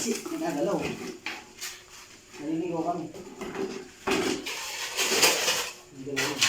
Kasi, nagagalaw. Naliligo kami. Nagagalaw.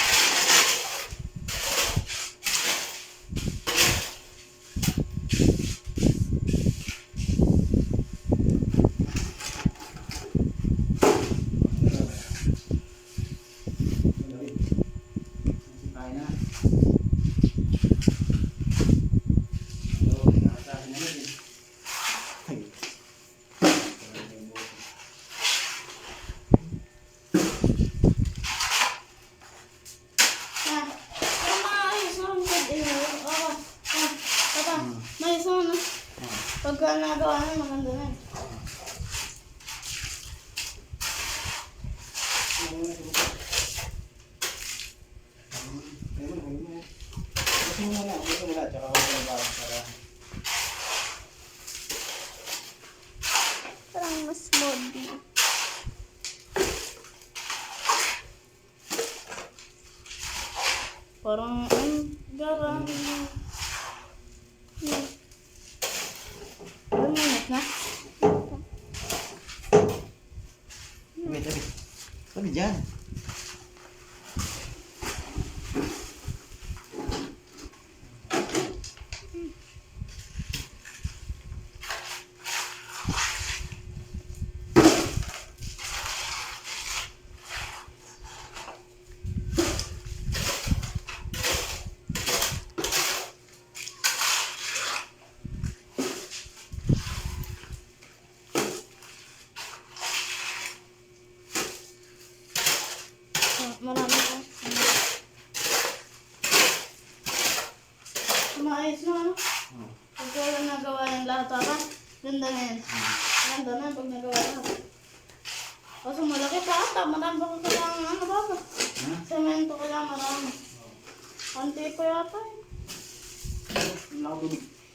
Pagka nagawa na, maganda na. Parang mas moldy. Parang, garang. Minute na? Wait, tabi dyan. Marami ko. Maayos na, ano? Pagka nagawa yung lahat, ha? Ganda na yan. Ganda na pag nagawa lahat. Kaso malaki pa ata. Marami pa kailangan, ano ba? Semento kailangan marami. Konti pa yata eh.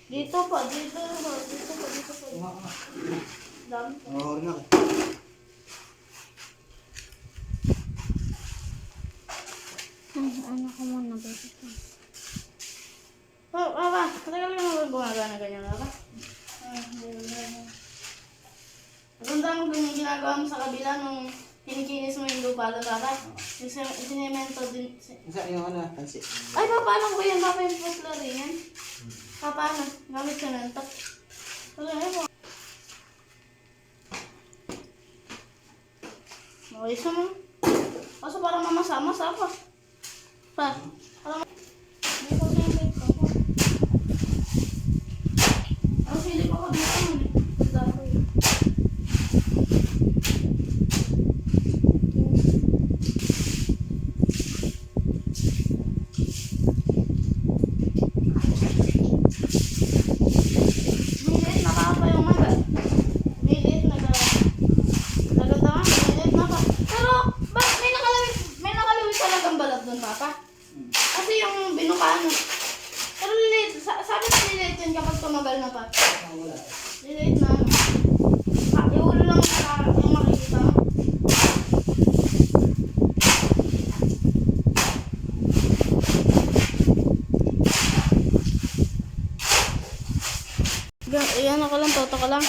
Dito pa. Dami pa. Ano ko muna ba ito? Katagal ka naman gumagana ganyan, Papa? Maganda mo ganyan ginagawa mo sa kabila nung kinikinis mo yung lupa doon, Papa? Yung sinemento din. Yung ano, pansi. Ay, paano ko yan, Papa, yung poslari yan? Paano? Gamit semento. Wala mo. Okay, mo. Kaso parang mamasa-masa pa. Pa, parang hindi ko silip ako. Ang silip ako dito. Dito eh. Milit na pa yung maga. Milit na ka. Naganda nga, milit na pa. Pero, ba't may nakalawit talagang balat doon, Papa? Kasi yung binukaan, pero sabi na nilate yun kapag tumagal na pa. Nilate na ano. Iulo lang yung makikita mo. Iyan ako lang, toto ko lang.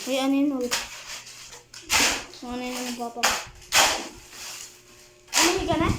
Ay, anin mo. Ano yun ang papa ko? Ano ka na?